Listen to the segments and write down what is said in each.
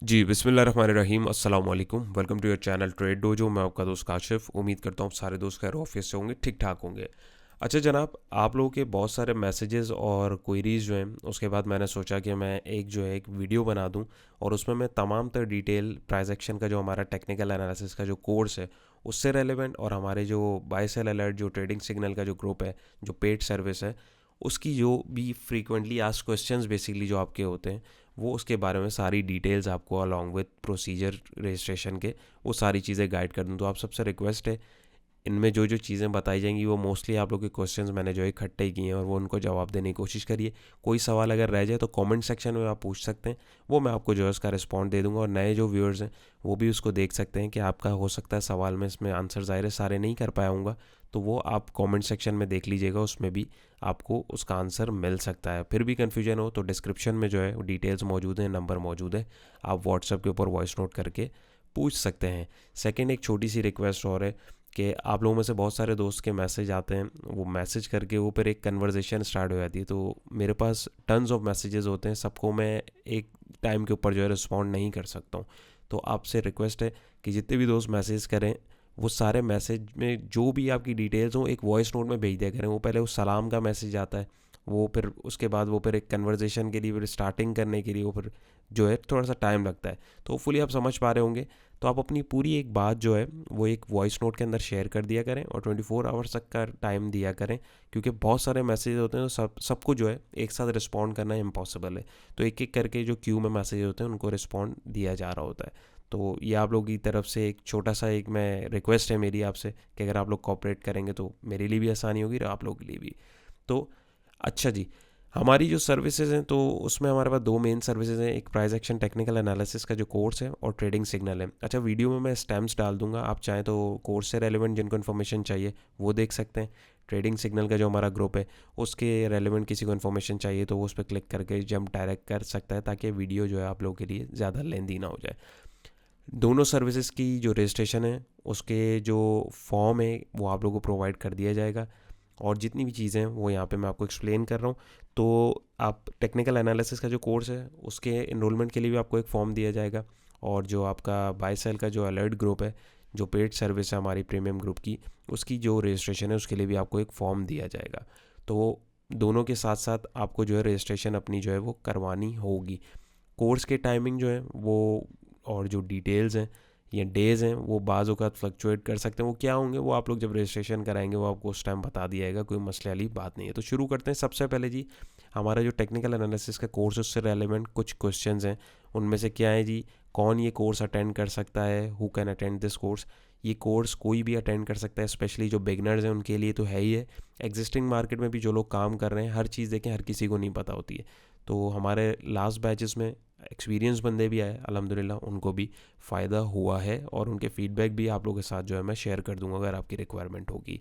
जी, बिस्मिल्लाहिर्रहमानिर्रहीम, अस्सलाम वालेकुम। Welcome to your channel Trade Dojo. मैं आपका दोस्त काशिफ़। उम्मीद करता हूँ सारे दोस्त खैर ऑफिस से होंगे, ठीक-ठाक होंगे। अच्छा जनाब, आप लोगों के बहुत सारे मैसेजेस और क्वेरीज़ जो हैं, उसके बाद मैंने सोचा कि मैं एक वीडियो बना दूँ और उसमें मैं तमाम तर डिटेल प्राइस एक्शन का जो हमारा टेक्निकल एनालिसिस का जो कोर्स है, उससे रेलेवेंट और हमारे जो बाय सेल अलर्ट जो ट्रेडिंग सिग्नल का जो ग्रुप है, जो पेड सर्विस है, उसकी जो भी फ्रीक्वेंटली आस्क्ड क्वेश्चंस बेसिकली जो आपके होते हैं, वो उसके बारे में सारी डिटेल्स आपको अलॉन्ग विद प्रोसीजर रजिस्ट्रेशन के वो सारी चीज़ें गाइड कर दूँ। तो आप सबसे रिक्वेस्ट है, इनमें जो जो चीज़ें बताई जाएंगी वो मोस्टली आप लोग के क्वेश्चंस मैंने जो है इकट्ठे किए हैं और वो उनको जवाब देने की कोशिश करिए। कोई सवाल अगर रह जाए तो कमेंट सेक्शन में आप पूछ सकते हैं, वो मैं आपको जो है उसका रिस्पॉन्ड दे दूंगा। और नए जो व्यूअर्स हैं वो भी उसको देख सकते हैं कि आपका हो सकता है सवाल में इसमें आंसर ज़ाहिर है सारे नहीं कर पाया हूँगा, तो वो आप कमेंट सेक्शन में देख लीजिएगा, उसमें भी आपको उसका आंसर मिल सकता है। फिर भी कन्फ्यूजन हो तो डिस्क्रिप्शन में जो है डिटेल्स मौजूद हैं, नंबर मौजूद है, आप व्हाट्सएप के ऊपर वॉइस नोट करके पूछ सकते हैं। सेकंड, एक छोटी सी रिक्वेस्ट और है कि आप लोगों में से बहुत सारे दोस्त के मैसेज आते हैं, वो मैसेज करके वो फिर एक कन्वर्जेशन स्टार्ट हो जाती है। तो मेरे पास टन्स ऑफ मैसेजेस होते हैं, सबको मैं एक टाइम के ऊपर जो है रिस्पॉन्ड नहीं कर सकता हूँ। तो आपसे रिक्वेस्ट है कि जितने भी दोस्त मैसेज करें, वो सारे मैसेज में जो भी आपकी डिटेल्स हों एक वॉइस नोट में भेज दिया करें। वो पहले उस सलाम का मैसेज आता है, वो फिर उसके बाद वो फिर एक कन्वर्जेशन के लिए फिर स्टार्टिंग करने के लिए वो फिर जो है थोड़ा सा टाइम लगता है। तो होपफुली आप समझ पा रहे होंगे। तो आप अपनी पूरी एक बात जो है वो एक वॉइस नोट के अंदर शेयर कर दिया करें और 24 आवर्स तक का टाइम दिया करें, क्योंकि बहुत सारे मैसेज होते हैं तो सबको जो है एक साथ रिस्पॉन्ड करना इम्पॉसिबल है। तो एक एक करके जो क्यू में मैसेज होते हैं उनको रिस्पॉन्ड दिया जा रहा होता है। तो ये आप लोगों की तरफ से एक छोटा सा एक मैं रिक्वेस्ट है मेरी आपसे कि अगर आप लोग कॉपरेट करेंगे तो मेरे लिए भी आसानी होगी और आप लोगों के लिए भी। तो अच्छा जी, हमारी जो सर्विसेज हैं तो उसमें हमारे पास दो मेन सर्विसेज हैं, एक प्राइस एक्शन टेक्निकल एनालिसिस का जो कोर्स है और ट्रेडिंग सिग्नल है। अच्छा, वीडियो में मैं स्टैम्प्स डाल दूंगा, आप चाहें तो कोर्स से रेलिवेंट जिनको इन्फॉर्मेशन चाहिए वो देख सकते हैं। ट्रेडिंग सिग्नल का जो हमारा ग्रुप है उसके रेलिवेंट किसी को इन्फॉर्मेशन चाहिए तो वो उस पर क्लिक करके जंप डायरेक्ट कर सकता है, ताकि वीडियो जो है आप लोगों के लिए ज़्यादा लेंदी ना हो जाए। दोनों सर्विसेज की जो रजिस्ट्रेशन है उसके जो फॉर्म है वो आप लोगों को प्रोवाइड कर दिया जाएगा। और जितनी भी चीज़ें हैं वो यहाँ पे मैं आपको एक्सप्लेन कर रहा हूँ। तो आप टेक्निकल एनालिसिस का जो कोर्स है उसके इनरोलमेंट के लिए भी आपको एक फॉर्म दिया जाएगा। और जो आपका बाय सेल का जो अलर्ट ग्रुप है, जो पेड सर्विस है हमारी प्रीमियम ग्रुप की, उसकी जो रजिस्ट्रेशन है उसके लिए भी आपको एक फॉर्म दिया जाएगा। तो दोनों के साथ साथ आपको जो है रजिस्ट्रेशन अपनी जो है वो करवानी होगी। कोर्स के टाइमिंग जो है वो और जो डिटेल्स हैं या डेज़ हैं वो बाज़ औक़ात फ्लक्चुएट कर सकते हैं। वो क्या होंगे वो आप लोग जब रजिस्ट्रेशन कराएंगे वो आपको उस टाइम बता दिया जाएगा, कोई मसले वाली बात नहीं है। तो शुरू करते हैं। सबसे पहले जी, हमारा जो टेक्निकल एनालिसिस का कोर्स है उससे रेलेवेंट कुछ क्वेश्चंस हैं। उनमें से क्या है जी, कौन ये कोर्स अटेंड कर सकता है, who can attend this course. ये कोर्स कोई भी अटेंड कर सकता है, स्पेशली जो बिगनर्स हैं उनके लिए तो है ही है। एग्जिस्टिंग मार्केट में भी जो लोग काम कर रहे हैं, हर चीज़ देखें, हर किसी को नहीं पता होती है। तो हमारे लास्ट बैचेस में एक्सपीरियंस बंदे भी आए अल्हम्दुलिल्लाह, उनको भी फ़ायदा हुआ है और उनके फीडबैक भी आप लोगों के साथ जो है मैं शेयर कर दूंगा अगर आपकी रिक्वायरमेंट होगी।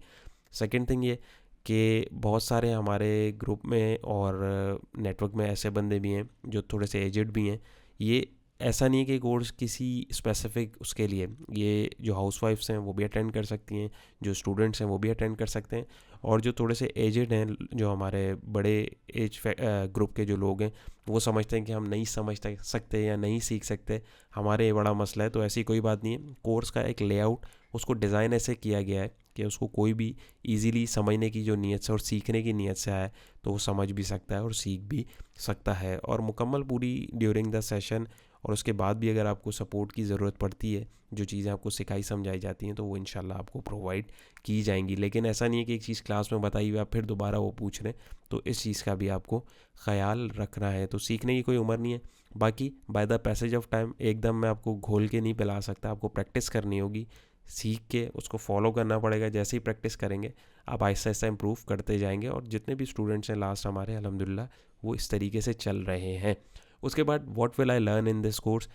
सेकंड थिंग ये कि बहुत सारे हमारे ग्रुप में और नेटवर्क में ऐसे बंदे भी हैं जो थोड़े से एजेड भी हैं। ये ऐसा नहीं है कि कोर्स किसी स्पेसिफिक उसके लिए, ये जो हाउसवाइफ्स हैं वो भी अटेंड कर सकती हैं, जो स्टूडेंट्स हैं वो भी अटेंड कर सकते हैं। और जो थोड़े से एजेड हैं, जो हमारे बड़े एज ग्रुप के जो लोग हैं, वो समझते हैं कि हम नहीं समझ सकते या नहीं सीख सकते, हमारे ये बड़ा मसला है, तो ऐसी कोई बात नहीं है। कोर्स का एक लेआउट, उसको डिज़ाइन ऐसे किया गया है कि उसको कोई भी इजीली समझने की जो नीयत से और सीखने की नीयत से आए तो वो समझ भी सकता है और सीख भी सकता है। और मुकम्मल पूरी ड्यूरिंग द सेशन और उसके बाद भी अगर आपको सपोर्ट की ज़रूरत पड़ती है, जो चीज़ें आपको सिखाई समझाई जाती हैं तो वो इंशाल्लाह आपको प्रोवाइड की जाएंगी। लेकिन ऐसा नहीं है कि एक चीज़ क्लास में बताई हुई आप फिर दोबारा वो पूछ रहे हैं, तो इस चीज़ का भी आपको ख्याल रखना है। तो सीखने की कोई उम्र नहीं है। बाकी by the passage of time एकदम मैं आपको घोल के नहीं पिला सकता, आपको प्रैक्टिस करनी होगी, सीख के उसको फॉलो करना पड़ेगा। जैसे ही प्रैक्टिस करेंगे आप आहिस्ता आहिस्ता इम्प्रूव करते जाएंगे। और जितने भी स्टूडेंट्स हैं लास्ट हमारे अल्हम्दुलिल्लाह वो इस तरीके से चल रहे हैं। उसके बाद what will I learn in this course,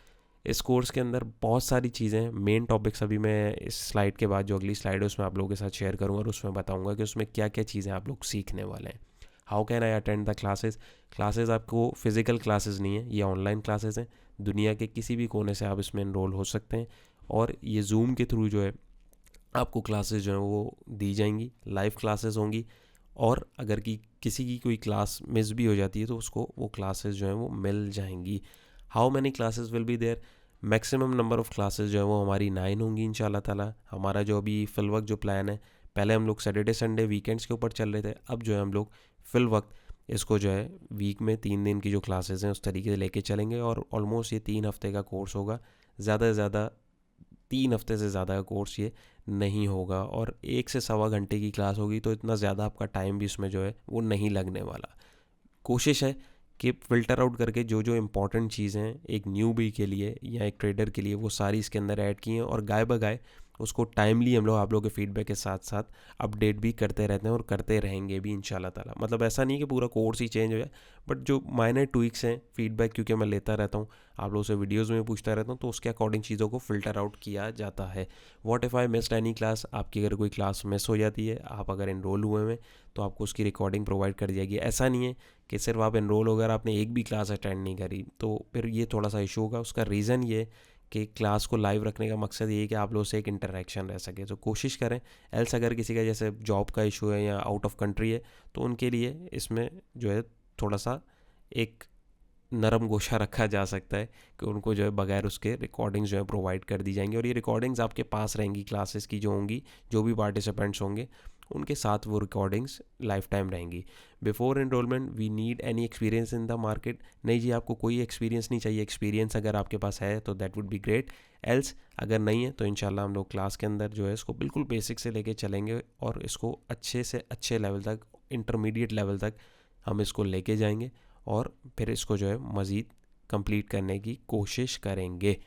इस कोर्स के अंदर बहुत सारी चीज़ें, मेन टॉपिक्स अभी मैं इस स्लाइड के बाद जो अगली स्लाइड है उसमें आप लोगों के साथ शेयर करूँगा और उसमें बताऊँगा कि उसमें क्या क्या चीज़ें आप लोग सीखने वाले हैं। How can I attend the classes. Classes आपको फिज़िकल क्लासेस नहीं है, ये ऑनलाइन क्लासेस हैं। दुनिया के किसी भी कोने से आप इसमें इनरोल हो सकते हैं और ये जूम के थ्रू जो है आपको क्लासेस जो हैं वो दी जाएंगी, लाइव क्लासेस होंगी। और अगर कि किसी की कोई क्लास मिस भी हो जाती है तो उसको वो क्लासेस जो हैं वो मिल जाएंगी। How many classes will be there, maximum number of classes जो है वो हमारी 9 होंगी इंशाल्लाह ताला। हमारा जो अभी फ़िल वक्त जो प्लान है, पहले हम लोग सैटरडे संडे वीकेंड्स के ऊपर चल रहे थे, अब जो है हम लोग फ़िल वक्त इसको जो है वीक में 3 दिन की जो क्लासेस हैं उस तरीके से लेके चलेंगे। और ऑलमोस्ट ये 3 हफ्ते का कोर्स होगा, ज़्यादा से ज़्यादा 3 हफ्ते से ज़्यादा का कोर्स ये नहीं होगा। और 1 से 1.25 घंटे की क्लास होगी, तो इतना ज़्यादा आपका टाइम भी इसमें जो है वो नहीं लगने वाला। कोशिश है कि फ़िल्टर आउट करके जो जो इम्पोर्टेंट चीज़ें हैं एक न्यूबी के लिए या एक ट्रेडर के लिए, वो सारी इसके अंदर ऐड की हैं। और गाय बगाए उसको टाइमली हम लोग आप लोगों के फीडबैक के साथ साथ अपडेट भी करते रहते हैं और करते रहेंगे भी इंशाल्लाह ताला। मतलब ऐसा नहीं कि पूरा कोर्स ही चेंज हो जाए, बट जो माइनर ट्विक्स हैं फीडबैक, क्योंकि मैं लेता रहता हूँ, आप लोगों से वीडियोज़ में पूछता रहता हूँ, तो उसके अकॉर्डिंग चीज़ों को फ़िल्टर आउट किया जाता है। What if I missed any class, आपकी अगर कोई क्लास मिस हो जाती है, आप अगर इनरोल हुए हैं तो आपको उसकी रिकॉर्डिंग प्रोवाइड कर दी जाएगी। ऐसा नहीं है कि सिर्फ आप एनरोल हो गए, आपने एक भी क्लास अटेंड नहीं करी तो फिर ये थोड़ा सा इशू होगा। उसका रीज़न ये कि क्लास को लाइव रखने का मकसद ये है कि आप लोगों से एक इंटरेक्शन रह सके, तो कोशिश करें। एल्स अगर किसी का जैसे जॉब का इशू है या आउट ऑफ कंट्री है, तो उनके लिए इसमें जो है थोड़ा सा एक नरम गोशा रखा जा सकता है कि उनको जो है बगैर उसके रिकॉर्डिंग्स जो है प्रोवाइड कर दी जाएंगी। और ये रिकॉर्डिंग्स आपके पास रहेंगी क्लासेस की जो होंगी, जो भी पार्टिसिपेंट्स होंगे उनके साथ वो रिकॉर्डिंग्स लाइफ टाइम रहेंगी। Before enrolment we need any experience in the market, नहीं जी आपको कोई एक्सपीरियंस नहीं चाहिए। एक्सपीरियंस अगर आपके पास है तो that would be great, else अगर नहीं है तो इंशाल्लाह हम लोग क्लास के अंदर जो है इसको बिल्कुल बेसिक से लेके चलेंगे और इसको अच्छे से अच्छे लेवल तक, इंटरमीडिएट लेवल तक हम इसको लेके जाएंगे और फिर इसको जो है मज़ीद कंप्लीट करने की कोशिश करेंगे।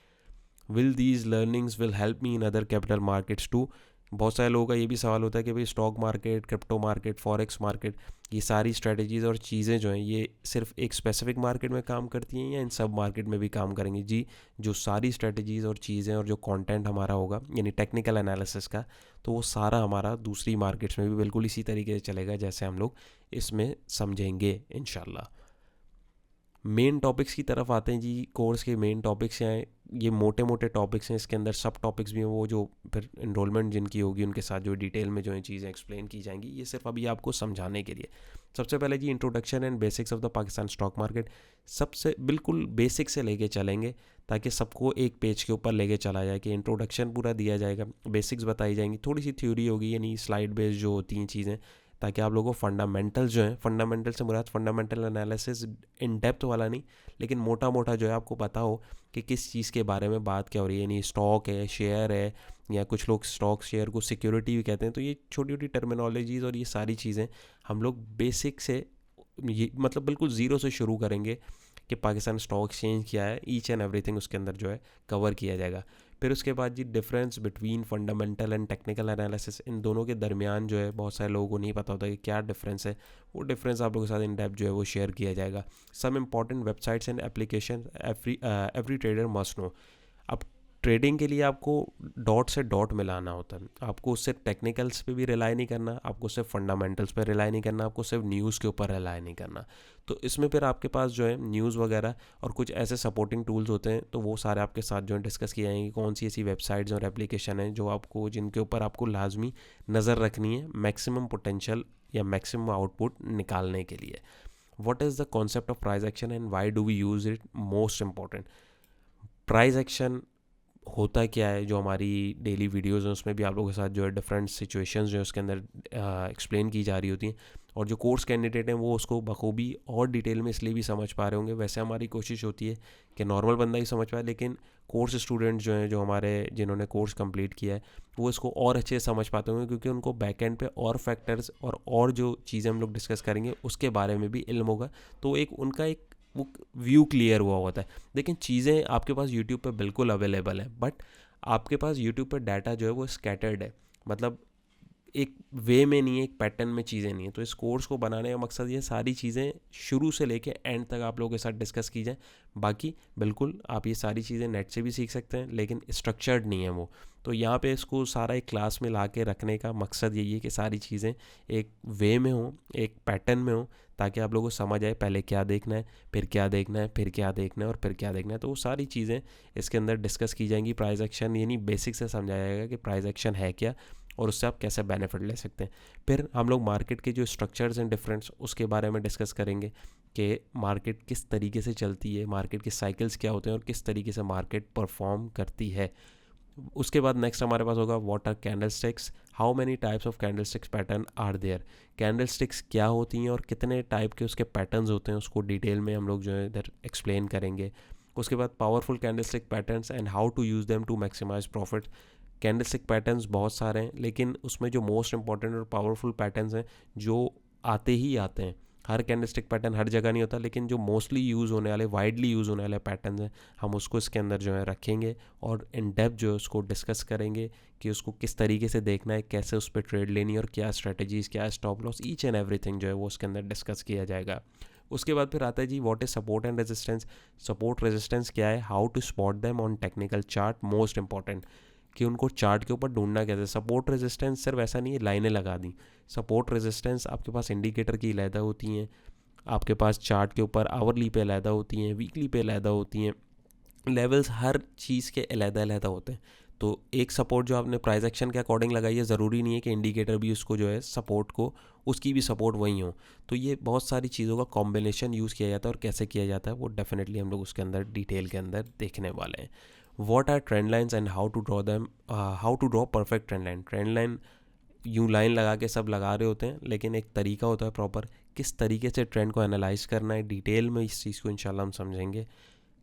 Will these learnings will help me in other capital markets too. बहुत सारे लोगों का ये भी सवाल होता है कि भाई stock market, crypto market, forex market, ये सारी स्ट्रेटजीज़ और चीज़ें जो हैं ये सिर्फ एक स्पेसिफिक मार्केट में काम करती हैं या इन सब मार्केट में भी काम करेंगी? जी, जो सारी स्ट्रेटजीज़ और चीज़ें और जो कंटेंट हमारा होगा यानी टेक्निकल एनालिसिस का, तो वो सारा हमारा दूसरी मार्केट्स में भी बिल्कुल इसी तरीके से चलेगा जैसे हम लोग इसमें समझेंगे इंशाल्लाह। मेन टॉपिक्स की तरफ आते हैं जी। कोर्स के मेन टॉपिक्स हैं, ये मोटे मोटे टॉपिक्स हैं, इसके अंदर सब टॉपिक्स भी हैं, वो जो फिर इनरोलमेंट जिनकी होगी उनके साथ जो डिटेल में जो है चीज़ें एक्सप्लेन की जाएंगी। ये सिर्फ अभी आपको समझाने के लिए। सबसे पहले जी introduction and basics of the Pakistan stock market, सबसे बिल्कुल बेसिक से लेके चलेंगे ताकि सबको एक पेज के ऊपर लेके चला जाए कि इंट्रोडक्शन पूरा दिया जाएगा, बेसिक्स बताई जाएंगी, थोड़ी सी थ्योरी होगी यानी स्लाइड बेस्ड जो होती हैं चीज़ें, ताकि आप लोगों को फंडामेंटल जो है, फंडामेंटल से मुराद फंडामेंटल एनालिसिस इन डेप्थ वाला नहीं, लेकिन मोटा मोटा जो है आपको पता हो कि किस चीज़ के बारे में बात क्या हो रही है। यानी स्टॉक है, शेयर है, या कुछ लोग स्टॉक शेयर को सिक्योरिटी भी कहते हैं। तो ये छोटी छोटी टर्मिनोलॉजीज़ और ये सारी चीज़ें हम लोग बेसिक से, ये मतलब बिल्कुल ज़ीरो से शुरू करेंगे कि पाकिस्तान स्टॉक एक्सचेंज क्या है, ईच एंड एवरीथिंग उसके अंदर जो है कवर किया जाएगा। फिर उसके बाद जी difference between fundamental and technical analysis, इन दोनों के दरमियान जो है बहुत सारे लोगों को नहीं पता होता कि क्या डिफरेंस है, वो डिफरेंस आप लोगों के साथ इन डेप्थ जो है वो शेयर किया जाएगा। Some important websites and application every trader must know. अब ट्रेडिंग के लिए आपको डॉट से डॉट मिलाना होता है, आपको सिर्फ टेक्निकल्स पे भी रिलाई नहीं करना, आपको सिर्फ फंडामेंटल्स पे रिलाई नहीं करना, आपको सिर्फ न्यूज़ के ऊपर रिलाई नहीं करना। तो इसमें फिर आपके पास जो है न्यूज़ वगैरह और कुछ ऐसे सपोर्टिंग टूल्स होते हैं, तो वो सारे आपके साथ जो है डिस्कस किए जाएंगे। कौन सी ऐसी वेबसाइट्स और एप्लीकेशन हैं जो आपको, जिनके ऊपर आपको लाजमी नज़र रखनी है मैक्सिमम पोटेंशियल या मैक्सिमम आउटपुट निकालने के लिए। What is the concept of price action and why do we use it? Most important, price action होता क्या है, जो हमारी डेली वीडियोज़ हैं उसमें भी आप लोगों के साथ जो है डिफरेंट सिचुएशंस जो है उसके अंदर एक्सप्लेन की जा रही होती हैं। और जो कोर्स कैंडिडेट हैं वो उसको बखूबी और डिटेल में इसलिए भी समझ पा रहे होंगे। वैसे हमारी कोशिश होती है कि नॉर्मल बंदा ही समझ पाए, लेकिन कोर्स स्टूडेंट जो हैं, जो हमारे जिन्होंने कोर्स कंप्लीट किया है, वो इसको और अच्छे से समझ पाते होंगे, क्योंकि उनको बैक एंड पे और फैक्टर्स और जो चीज़ें हम लोग डिस्कस करेंगे उसके बारे में भी इल्म होगा। तो एक उनका एक वो व्यू क्लियर हुआ होता है। लेकिन चीज़ें आपके पास यूट्यूब पे बिल्कुल अवेलेबल है, बट आपके पास यूट्यूब पे डाटा जो है वो स्कैटर्ड है, मतलब एक वे में नहीं है, एक पैटर्न में चीज़ें नहीं है। तो इस कोर्स को बनाने का मकसद ये सारी चीज़ें शुरू से लेके एंड तक आप लोगों के साथ डिस्कस की जाए। बाकी बिल्कुल आप ये सारी चीज़ें नेट से भी सीख सकते हैं, लेकिन स्ट्रक्चर्ड नहीं है वो। तो यहाँ पे इसको सारा एक क्लास में ला के रखने का मकसद यही है कि सारी चीज़ें एक वे में हो, एक पैटर्न में हो, ताकि आप लोगों को समझ आए पहले क्या देखना है, फिर क्या देखना है, फिर क्या देखना है और फिर क्या देखना है। तो वो सारी चीज़ें इसके अंदर डिस्कस की जाएंगी। प्राइस एक्शन यानी बेसिक से समझाया जाएगा कि प्राइस एक्शन है क्या और उससे आप कैसे बेनिफिट ले सकते हैं। फिर हम लोग मार्केट के जो स्ट्रक्चर्स एंड डिफरेंस उसके बारे में डिस्कस करेंगे। कि मार्केट किस तरीके से चलती है, मार्केट के साइकिल्स क्या होते हैं और किस तरीके से मार्केट परफॉर्म करती है। उसके बाद नेक्स्ट हमारे पास होगा what are candlesticks, how many types of candlesticks pattern are there. Candlesticks क्या होती हैं और कितने टाइप के उसके पैटर्न्स होते हैं, उसको डिटेल में हम लोग जो है इधर एक्सप्लेन करेंगे। उसके बाद powerful candlestick patterns and how to use them to maximise profit. Candlestick patterns बहुत सारे हैं, लेकिन उसमें जो मोस्ट इंपॉर्टेंट और पावरफुल पैटर्न्स हैं जो आते ही आते हैं, हर कैंडलस्टिक पैटर्न हर जगह नहीं होता, लेकिन जो मोस्टली यूज़ होने वाले, वाइडली यूज़ होने वाले पैटर्न हैं, हम उसको इसके अंदर जो है रखेंगे और इन डेप्थ जो है उसको डिस्कस करेंगे कि उसको किस तरीके से देखना है, कैसे उस पर ट्रेड लेनी है और क्या स्ट्रेटजीज़, क्या stop loss, each and everything जो है वो उसके अंदर डिस्कस किया जाएगा। उसके बाद फिर आता है जी what is support and resistance. Support resistance क्या है, how to spot them on technical chart, most important कि उनको चार्ट के ऊपर ढूंढना कैसे। सपोर्ट रेजिस्टेंस सिर्फ ऐसा नहीं है लाइनें लगा दी, सपोर्ट रेजिस्टेंस आपके पास इंडिकेटर की अलहदा होती हैं, आपके पास चार्ट के ऊपर आवरली पे अलहदा होती हैं, वीकली पे अलहदा होती हैं, लेवल्स हर चीज़ के अलहदा अलहदा होते हैं। तो एक सपोर्ट जो आपने प्राइस एक्शन के अकॉर्डिंग लगाई है, ज़रूरी नहीं है कि इंडिकेटर भी उसको जो है सपोर्ट को, उसकी भी सपोर्ट वही हो। तो ये बहुत सारी चीज़ों का कॉम्बिनेशन यूज़ किया जाता है और कैसे किया जाता है वो डेफिनेटली हम लोग उसके अंदर डिटेल के अंदर देखने वाले हैं। What are trend lines and how to draw them, how to draw perfect trend line. Trend line यूँ लाइन लगा के सब लगा रहे होते हैं, लेकिन एक तरीका होता है प्रॉपर किस तरीके से ट्रेंड को एनालाइज करना है। डिटेल में इस चीज़ को इंशाल्लाह हम समझेंगे,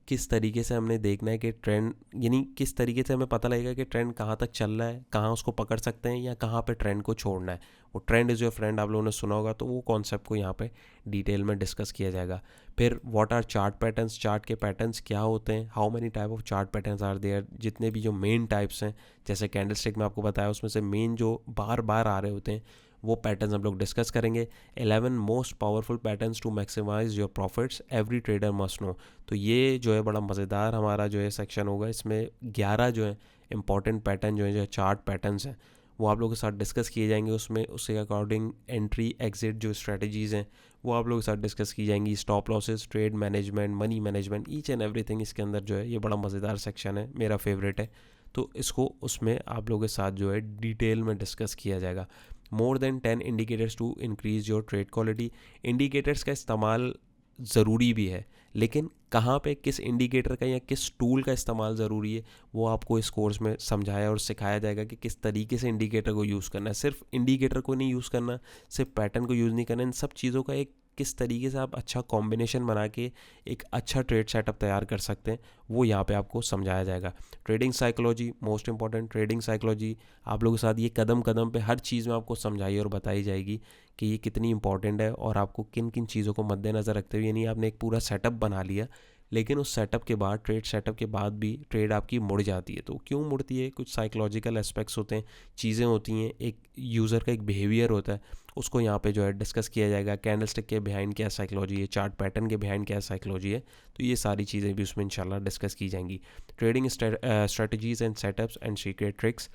किस तरीके से हमने देखना है कि ट्रेंड, यानी किस तरीके से हमें पता लगेगा कि ट्रेंड कहाँ तक चल रहा है, कहाँ उसको पकड़ सकते हैं या कहाँ पे ट्रेंड को छोड़ना है। वो ट्रेंड इज़ योर फ्रेंड आप लोगों ने सुना होगा, तो वो कॉन्सेप्ट को यहाँ पे डिटेल में डिस्कस किया जाएगा। फिर what are chart patterns, chart के पैटर्न्स क्या होते हैं, how many type of chart patterns are there, जितने भी जो मेन टाइप्स हैं, जैसे कैंडल स्टिक में आपको बताया उसमें से मेन जो बार बार आ रहे होते हैं वो पैटर्न्स हम लोग डिस्कस करेंगे। 11 most powerful patterns to maximise your profits every trader must know. तो ये जो है बड़ा मज़ेदार हमारा जो है सेक्शन होगा। इसमें 11 जो है इंपॉर्टेंट पैटर्न जो है चार्ट पैटर्न्स हैं वो आप लोगों के साथ डिस्कस किए जाएंगे। उसमें उसके अकॉर्डिंग एंट्री एग्जिट जो स्ट्रेटजीज़ हैं वो आप लोगों के साथ डिस्कस की जाएंगी। Stop losses, trade management, money management, each and everything इसके अंदर जो है, ये बड़ा मज़ेदार सेक्शन है, मेरा फेवरेट है। तो इसको उसमें आप लोगों के साथ जो है डिटेल में डिस्कस किया जाएगा। More than 10 indicators to increase your trade quality. Indicators का इस्तेमाल ज़रूरी भी है, लेकिन कहाँ पे किस इंडिकेटर का या किस टूल का इस्तेमाल ज़रूरी है वो आपको इस कोर्स में समझाया और सिखाया जाएगा कि किस तरीके से इंडिकेटर को यूज़ करना है। सिर्फ इंडिकेटर को नहीं यूज़ करना, सिर्फ पैटर्न को यूज़ नहीं करना, इन सब चीज़ों का एक किस तरीके से आप अच्छा कॉम्बिनेशन बना के एक अच्छा ट्रेड सेटअप तैयार कर सकते हैं वो यहाँ पे आपको समझाया जाएगा। Trading psychology, most important, trading psychology आप लोगों के साथ ये कदम कदम पे हर चीज़ में आपको समझाई और बताई जाएगी कि ये कितनी इंपॉर्टेंट है और आपको किन किन चीज़ों को मद्देनज़र रखते हुए, यानी आपने एक पूरा सेटअप बना लिया, लेकिन उस सेटअप के बाद, ट्रेड सेटअप के बाद भी ट्रेड आपकी मुड़ जाती है। तो क्यों मुड़ती है, कुछ साइकोलॉजिकल एस्पेक्ट्स होते हैं, चीज़ें होती हैं, एक यूज़र का एक बिहेवियर होता है, उसको यहाँ पे जो है डिस्कस किया जाएगा। कैंडलस्टिक के बिहाइंड क्या साइकोलॉजी है, चार्ट पैटर्न के बिहाइंड क्या साइकोलॉजी है, तो ये सारी चीज़ें भी उसमें इंशाल्लाह डिस्कस की जाएंगी। Trading strategies and setups and secret tricks,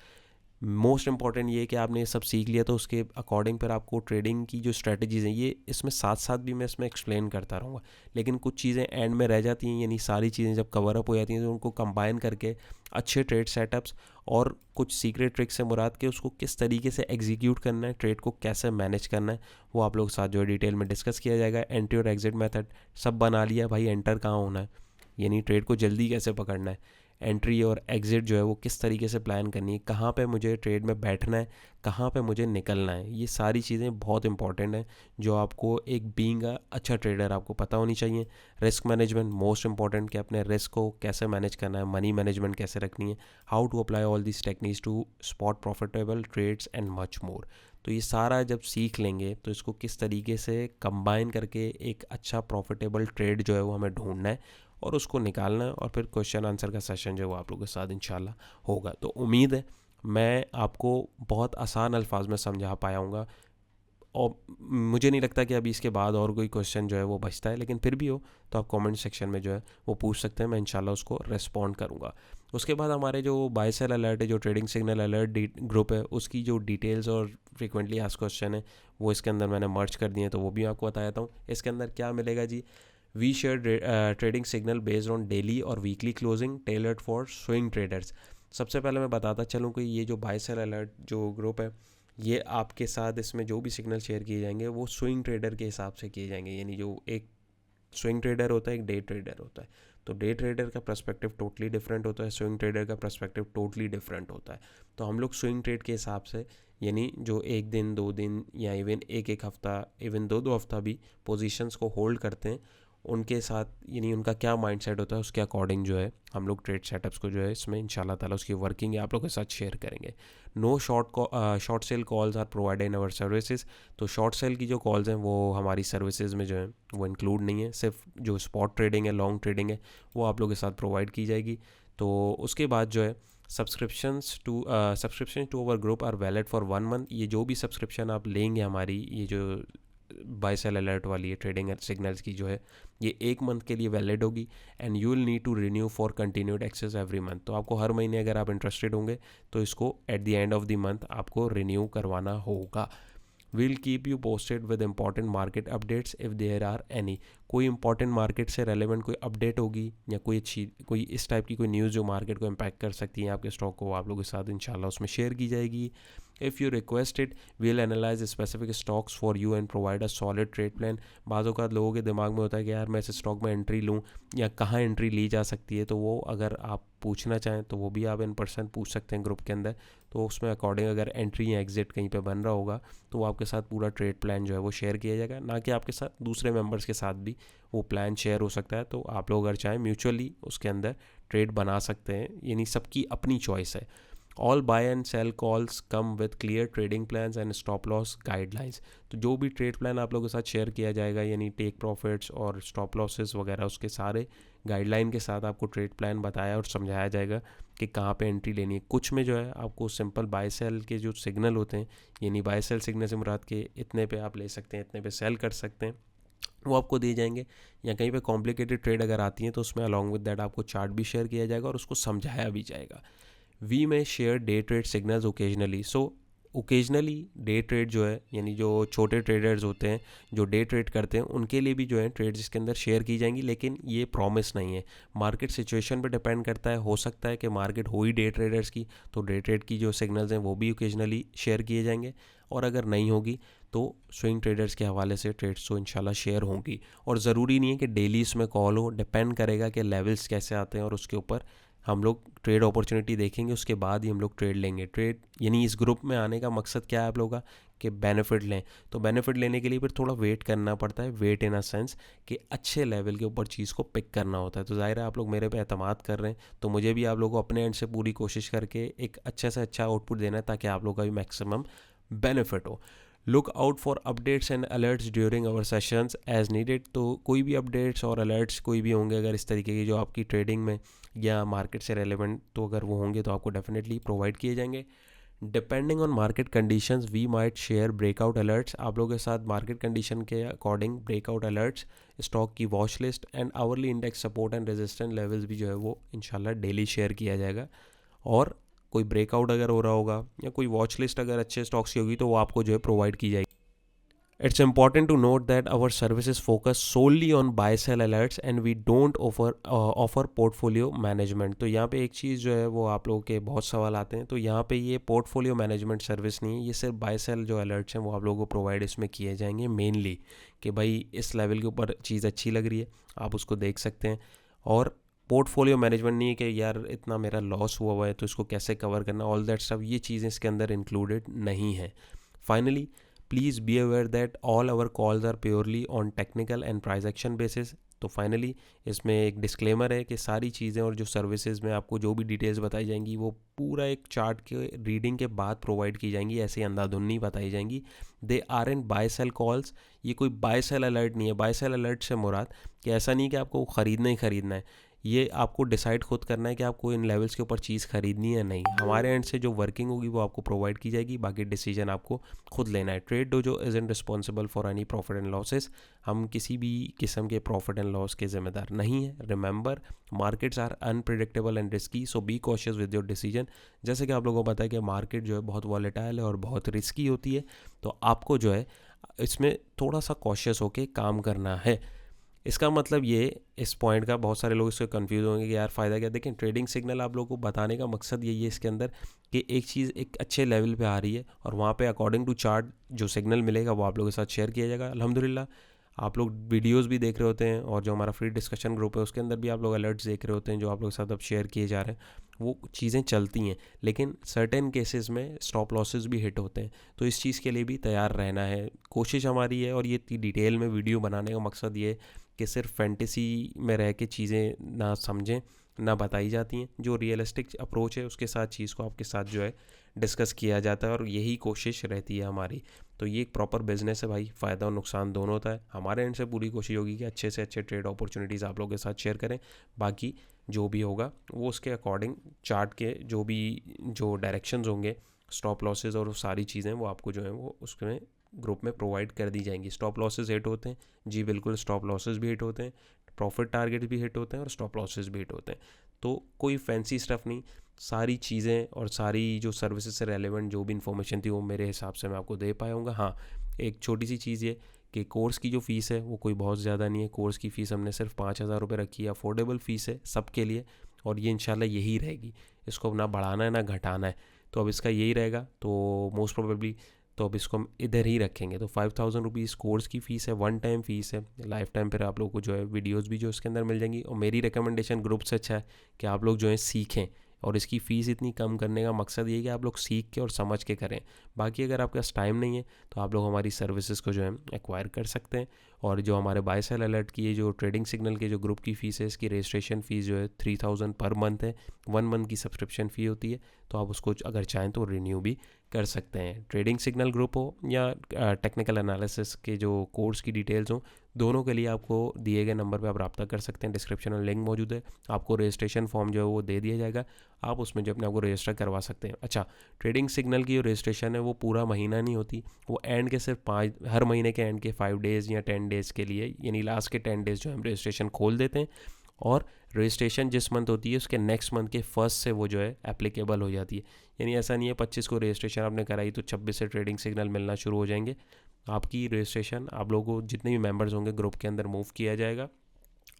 most important ये है कि आपने ये सब सीख लिया तो उसके अकॉर्डिंग फिर आपको ट्रेडिंग की जो स्ट्रेटजीज़ हैं, ये इसमें साथ साथ भी मैं इसमें एक्सप्लेन करता रहूँगा, लेकिन कुछ चीज़ें एंड में रह जाती हैं, यानी सारी चीज़ें जब कवर अप हो जाती हैं तो उनको कंबाइन करके अच्छे ट्रेड सेटअप्स और कुछ सीक्रेट ट्रिक्स से मुराद के उसको किस तरीके से एग्जीक्यूट करना है, ट्रेड को कैसे मैनेज करना है, वो आप लोग के साथ जो है डिटेल में डिस्कस किया जाएगा। एंट्री और एग्जिट मेथड सब बना लिया भाई, एंटर कहाँ होना है, यानी ट्रेड को जल्दी कैसे पकड़ना है, एंट्री और एग्ज़िट जो है वो किस तरीके से प्लान करनी है, कहाँ पे मुझे ट्रेड में बैठना है, कहाँ पे मुझे निकलना है, ये सारी चीज़ें बहुत इंपॉर्टेंट हैं जो आपको एक बीइंग अच्छा ट्रेडर आपको पता होनी चाहिए। रिस्क मैनेजमेंट, मोस्ट इंपॉर्टेंट कि अपने रिस्क को कैसे मैनेज करना है, मनी मैनेजमेंट कैसे रखनी है, how to apply all this techniques to spot profitable trades and much more. तो ये सारा जब सीख लेंगे तो इसको किस तरीके से कंबाइन करके एक अच्छा प्रॉफिटेबल ट्रेड जो है वो हमें ढूंढना है और उसको निकालना है, और फिर क्वेश्चन आंसर का सेशन जो है वो आप लोगों के साथ इंशाल्लाह होगा। तो उम्मीद है मैं आपको बहुत आसान अल्फाज में समझा पाया हूँगा, और मुझे नहीं लगता कि अभी इसके बाद और कोई क्वेश्चन जो है वो बचता है, लेकिन फिर भी हो तो आप कमेंट सेक्शन में जो है वो पूछ सकते हैं, मैं इंशाल्लाह उसको रिस्पॉन्ड करूँगा। उसके बाद हमारे जो बाय सेल अलर्ट है, जो ट्रेडिंग सिग्नल अलर्ट ग्रुप है, उसकी जो डिटेल्स और फ्रीक्वेंटली आस्क्ड क्वेश्चन है वो इसके अंदर मैंने मर्ज कर दिए हैं, तो वो भी आपको बताता हूँ। इसके अंदर क्या मिलेगा जी, we share trading signal based on daily और weekly closing tailored for swing traders. सबसे पहले मैं बताता चलूँ कि ये जो बाय सेल अलर्ट जो ग्रुप है, ये आपके साथ इसमें जो भी सिग्नल शेयर किए जाएंगे वो स्विंग ट्रेडर के हिसाब से किए जाएंगे, यानी जो एक स्विंग ट्रेडर होता है, एक डे ट्रेडर होता है। तो डे ट्रेडर का पर्सपेक्टिव टोटली डिफरेंट होता है, स्विंग ट्रेडर का पर्सपेक्टिव टोटली डिफरेंट होता है। तो हम लोग स्विंग ट्रेड के हिसाब से, यानी जो एक दिन, 2 दिन या इवन एक एक हफ्ता, इवन 2 हफ्ता भी पोजीशंस को होल्ड करते हैं, उनके साथ यानी उनका क्या माइंडसेट होता है उसके अकॉर्डिंग जो है हम लोग ट्रेड सेटअप्स को जो है इसमें इंशाल्लाह ताला उसकी वर्किंग आप लोगों के साथ शेयर करेंगे। No short sell calls are provided in our services. तो शॉर्ट सेल की जो कॉल्स हैं वो हमारी सर्विसेज में जो है वो इंक्लूड नहीं है। सिर्फ जो स्पॉट ट्रेडिंग है, लॉन्ग ट्रेडिंग है, वो आप लोगों के साथ प्रोवाइड की जाएगी। तो उसके बाद जो है subscription to our group are valid for 1 month. ये जो भी सब्सक्रिप्शन आप लेंगे हमारी, ये जो बाय सेल अलर्ट वाली है ट्रेडिंग सिग्नल्स की जो है, ये 1 मंथ के लिए वैलिड होगी। And you will need to renew for continued access every month. तो आपको हर महीने अगर आप इंटरेस्टेड होंगे तो इसको at the end of the month आपको रिन्यू करवाना होगा। Will keep you posted with important market updates if there are any. कोई इंपॉर्टेंट मार्केट से रेलेवेंट कोई अपडेट होगी या कोई इस टाइप की कोई न्यूज़ जो मार्केट को इम्पैक्ट कर सकती है आपके स्टॉक को, आप लोगों के साथ इंशाल्लाह उसमें शेयर की जाएगी। If you request it we'll analyse specific stocks for you and provide a solid trade plan. बाज़ औक़ात लोगों के दिमाग में होता है कि यार मैं इस स्टॉक में एंट्री लूँ या कहाँ एंट्री ली जा सकती है, तो वो अगर आप पूछना चाहें तो वो भी आप इन पर्सन पूछ सकते हैं ग्रुप के अंदर। तो उसमें अकॉर्डिंग अगर एंट्री या एग्जिट कहीं पे बन रहा होगा तो वो आपके साथ पूरा ट्रेड प्लान जो है वो शेयर किया जाएगा, ना कि आपके साथ दूसरे मेंबर्स के साथ भी वो प्लान शेयर हो सकता है। तो आप लोग अगर चाहें म्यूचुअली उसके अंदर ट्रेड बना सकते हैं, यानी सबकी अपनी चॉइस है। All buy and sell calls come with clear trading plans and stop loss guidelines. तो जो भी ट्रेड प्लान आप लोगों के साथ शेयर किया जाएगा, यानी टेक प्रॉफिट्स और स्टॉप लॉसेस वगैरह, उसके सारे गाइडलाइन के साथ आपको ट्रेड प्लान बताया और समझाया जाएगा कि कहाँ पे एंट्री लेनी है। कुछ में जो है आपको सिंपल बाय सेल के जो सिग्नल होते हैं, यानी बाय सेल सिग्नल से मुराद के इतने पे आप ले सकते हैं, इतने पे सेल कर सकते हैं, वो आपको दिए जाएंगे। या कहीं पे कॉम्प्लिकेटेड ट्रेड अगर आती है तो उसमें अलॉन्ग विद दैट आपको चार्ट भी शेयर किया जाएगा और उसको समझाया भी जाएगा। We may share day trade signals occasionally. So occasionally day trade जो है, यानी जो छोटे ट्रेडर्स होते हैं जो डे ट्रेड करते हैं, उनके लिए भी जो है ट्रेड्स इसके अंदर शेयर की जाएंगी, लेकिन ये प्रॉमिस नहीं है। मार्केट सिचुएशन पे डिपेंड करता है। हो सकता है कि मार्केट हो ही डे ट्रेडर्स की, तो डे ट्रेड की जो सिग्नल्स हैं वो भी ओकेजनली शेयर किए जाएंगे, और अगर नहीं होगी तो स्विंग ट्रेडर्स के हवाले से ट्रेड्स तो इंशाल्लाह शेयर होंगी। और ज़रूरी नहीं है कि डेली इसमें कॉल हो, डिपेंड करेगा कि लेवल्स कैसे आते हैं और उसके ऊपर हम लोग ट्रेड अपॉर्चुनिटी देखेंगे, उसके बाद ही हम लोग ट्रेड लेंगे। ट्रेड यानी इस ग्रुप में आने का मकसद क्या है आप लोगों का, कि बेनिफिट लें। तो बेनिफिट लेने के लिए फिर थोड़ा वेट करना पड़ता है, वेट इन अ सेंस कि अच्छे लेवल के ऊपर चीज़ को पिक करना होता है। तो ज़ाहिर है आप लोग मेरे पे एतमाद कर रहे हैं, तो मुझे भी आप लोगों को अपने एंड से पूरी कोशिश करके एक अच्छे से अच्छा आउटपुट देना है, ताकि आप लोग का भी मैक्सिमम बेनिफिट हो। Look out for updates and alerts during our sessions as needed. तो कोई भी अपडेट्स और अलर्ट्स कोई भी होंगे अगर इस तरीके की जो आपकी ट्रेडिंग में या मार्केट से रेलेवेंट, तो अगर वो होंगे तो आपको डेफिनेटली प्रोवाइड किए जाएंगे। Depending on market conditions we might share breakout alerts. आप लोगों के साथ मार्केट कंडीशन के अकॉर्डिंग ब्रेकआउट अलर्ट्स, स्टॉक की watchlist and hourly index support and resistance levels भी जो है वो इंशाल्लाह डेली शेयर किया जाएगा। और कोई ब्रेकआउट अगर हो रहा होगा या कोई वॉच लिस्ट अगर अच्छे स्टॉक्स की होगी तो वो आपको जो है प्रोवाइड की जाएगी। It's important to note that our services focus solely on buy sell alerts and we don't offer portfolio management। तो यहाँ पे एक चीज़ जो है वो आप लोगों के बहुत सवाल आते हैं, तो यहाँ पे ये पोर्टफोलियो मैनेजमेंट सर्विस नहीं है, ये सिर्फ बाय सेल जो अलर्ट्स हैं वो आप लोगों को प्रोवाइड इसमें किए जाएंगे मेनली, कि भाई इस लेवल के ऊपर चीज़ अच्छी लग रही है आप उसको देख सकते हैं। और पोर्टफोलियो मैनेजमेंट नहीं है कि यार इतना मेरा लॉस हुआ है तो इसको कैसे कवर करना, ऑल दैट स्टफ, ये चीज़ें इसके अंदर इंक्लूडेड नहीं है। Finally please be aware that all our calls are purely on technical and price action basis. तो फाइनली इसमें एक डिस्क्लेमर है कि सारी चीज़ें और जो सर्विसेज में आपको जो भी डिटेल्स बताई जाएंगी वो पूरा एक चार्ट के रीडिंग के बाद प्रोवाइड की जाएंगी, ऐसे ही अंधाधुन नहीं बताई जाएंगी। They are in buy sell calls. ये कोई बाय सेल अलर्ट नहीं है। बाय सेल अलर्ट से मुराद कि ऐसा नहीं कि आपको ख़रीदना ही ख़रीदना है, ये आपको डिसाइड खुद करना है कि आपको इन लेवल्स के ऊपर चीज़ खरीदनी है नहीं। हमारे एंड से जो वर्किंग होगी वो आपको प्रोवाइड की जाएगी, बाकी डिसीजन आपको खुद लेना है। Trade dojo is in responsible for any profit and losses. हम किसी भी किस्म के प्रॉफिट एंड लॉस के जिम्मेदार नहीं है। Remember markets are unpredictable and risky, so be cautious with your decision. जैसे कि आप लोगों को पता है कि मार्केट जो है बहुत वॉलेटाइल है और बहुत रिस्की होती है, तो आपको जो है इसमें थोड़ा सा कॉशियस होकर काम करना है। इसका मतलब ये, इस पॉइंट का बहुत सारे लोग इससे कंफ्यूज होंगे कि यार फ़ायदा क्या। देखें, ट्रेडिंग सिग्नल आप लोगों को बताने का मकसद यही है इसके अंदर कि एक चीज़ एक अच्छे लेवल पे आ रही है और वहाँ पे अकॉर्डिंग टू चार्ट जो सिग्नल मिलेगा वो आप लोगों के साथ शेयर किया जाएगा। अल्हम्दुलिल्लाह आप लोग वीडियोस भी देख रहे होते हैं और जो हमारा फ्री डिस्कशन ग्रुप है उसके अंदर भी आप लोग अलर्ट्स देख रहे होते हैं जो आप लोग के साथ अब शेयर किए जा रहे हैं। वो चीज़ें चलती हैं, लेकिन सर्टेन केसेस में स्टॉप लॉसेस भी हिट होते हैं। तो इस चीज़ के लिए भी तैयार रहना है, कोशिश हमारी है। और ये इतनी डिटेल में वीडियो बनाने का मकसद ये है कि सिर्फ फैंटेसी में रह के चीज़ें ना समझें, ना बताई जाती हैं। जो रियलिस्टिक अप्रोच है उसके साथ चीज़ को आपके साथ जो है डिस्कस किया जाता है, और यही कोशिश रहती है हमारी। तो ये एक प्रॉपर बिजनेस है भाई, फ़ायदा और नुकसान दोनों होता है। हमारे एंड से पूरी कोशिश होगी कि अच्छे से अच्छे ट्रेड अपॉर्चुनिटीज़ आप लोगों के साथ शेयर करें। बाकी जो भी होगा वो उसके अकॉर्डिंग चार्ट के जो डायरेक्शंस होंगे, स्टॉप लॉसेस और वो सारी चीज़ें वो आपको जो है वो उसमें ग्रुप में प्रोवाइड कर दी जाएंगी। स्टॉप लॉसेस हिट होते हैं जी, बिल्कुल स्टॉप लॉसेस भी हिट होते हैं, प्रॉफिट टारगेट भी हिट होते हैं और स्टॉप लॉसेस भी हिट होते हैं। तो कोई फैंसी स्टफ़ नहीं, सारी चीज़ें और सारी जो सर्विसेज से रेलेवेंट जो भी इन्फॉर्मेशन थी वो मेरे हिसाब से मैं आपको दे पाया हूँ। हाँ, एक छोटी सी चीज़ ये कि कोर्स की जो फ़ीस है वो कोई बहुत ज़्यादा नहीं है। कोर्स की फ़ीस हमने सिर्फ 5,000 रुपये रखी है, अफोर्डेबल फ़ीस है सबके लिए, और ये इंशाल्लाह यही रहेगी। इसको ना बढ़ाना है ना घटाना है, तो अब इसका यही रहेगा। तो मोस्ट प्रोबेबली तो अब इसको हम इधर ही रखेंगे। तो 5,000 रुपीज़ कोर्स की फ़ीस है, वन टाइम फ़ीस है। लाइफ टाइम फिर आप लोगों को जो है वीडियोस भी जो इसके अंदर मिल जाएंगी। और मेरी रिकमेंडेशन ग्रुप से अच्छा है कि आप लोग जो है सीखें, और इसकी फ़ीस इतनी कम करने का मकसद ये है कि आप लोग सीख के और समझ के करें। बाकी अगर आपके पास टाइम नहीं है तो आप लोग हमारी सर्विसेज को जो है एक्वायर कर सकते हैं। और जो हमारे बाय सेल अलर्ट की ये जो ट्रेडिंग सिग्नल के जो ग्रुप की फ़ीस है, इसकी रजिस्ट्रेशन फ़ीस जो है 3,000 पर मंथ है। 1 मंथ की सब्सक्रिप्शन फ़ी होती है, तो आप उसको अगर चाहें तो रिन्यू भी कर सकते हैं। ट्रेडिंग सिग्नल ग्रुप हो या टेक्निकल एनालिसिस के जो कोर्स की डिटेल्स हो, दोनों के लिए आपको दिए गए नंबर पे आप रब्ता कर सकते हैं। डिस्क्रिप्शन में लिंक मौजूद है, आपको रजिस्ट्रेशन फॉर्म जो है वो दे दिया जाएगा, आप उसमें जो अपने आपको रजिस्टर करवा सकते हैं। अच्छा, ट्रेडिंग सिग्नल की जो रजिस्ट्रेशन है वो पूरा महीना नहीं होती, वो एंड के सिर्फ हर महीने के एंड के 5 डेज़ या 10 डेज़ के लिए, यानी लास्ट के 10 डेज़ जो हम रजिस्ट्रेशन खोल देते हैं। और रजिस्ट्रेशन जिस मंथ होती है उसके नेक्स्ट मंथ के फर्स्ट से वो जो है एप्लीकेबल हो जाती है। यानी ऐसा नहीं है 25 को रजिस्ट्रेशन आपने कराई तो 26 से ट्रेडिंग सिग्नल मिलना शुरू हो जाएंगे। आपकी रजिस्ट्रेशन आप लोगों को जितने भी मेंबर्स होंगे ग्रुप के अंदर मूव किया जाएगा,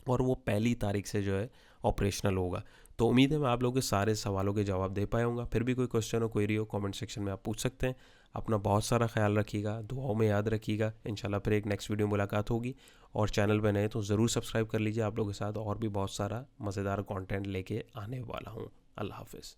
और वो 1 तारीख से जो है ऑपरेशनल होगा। तो उम्मीद है मैं आप लोगों के सारे सवालों के जवाब दे पाया हूँ। फिर भी कोई क्वेश्चन हो, क्वेरी हो, कमेंट सेक्शन में आप पूछ सकते हैं। अपना बहुत सारा ख्याल रखिएगा, दुआओं में याद रखिएगा। इंशाल्लाह फिर एक नेक्स्ट वीडियो मुलाकात होगी। और चैनल पर नए तो ज़रूर सब्सक्राइब कर लीजिए। आप लोगों के साथ और भी बहुत सारा मज़ेदार कंटेंट लेके आने वाला हूँ। अल्लाह हाफिज़।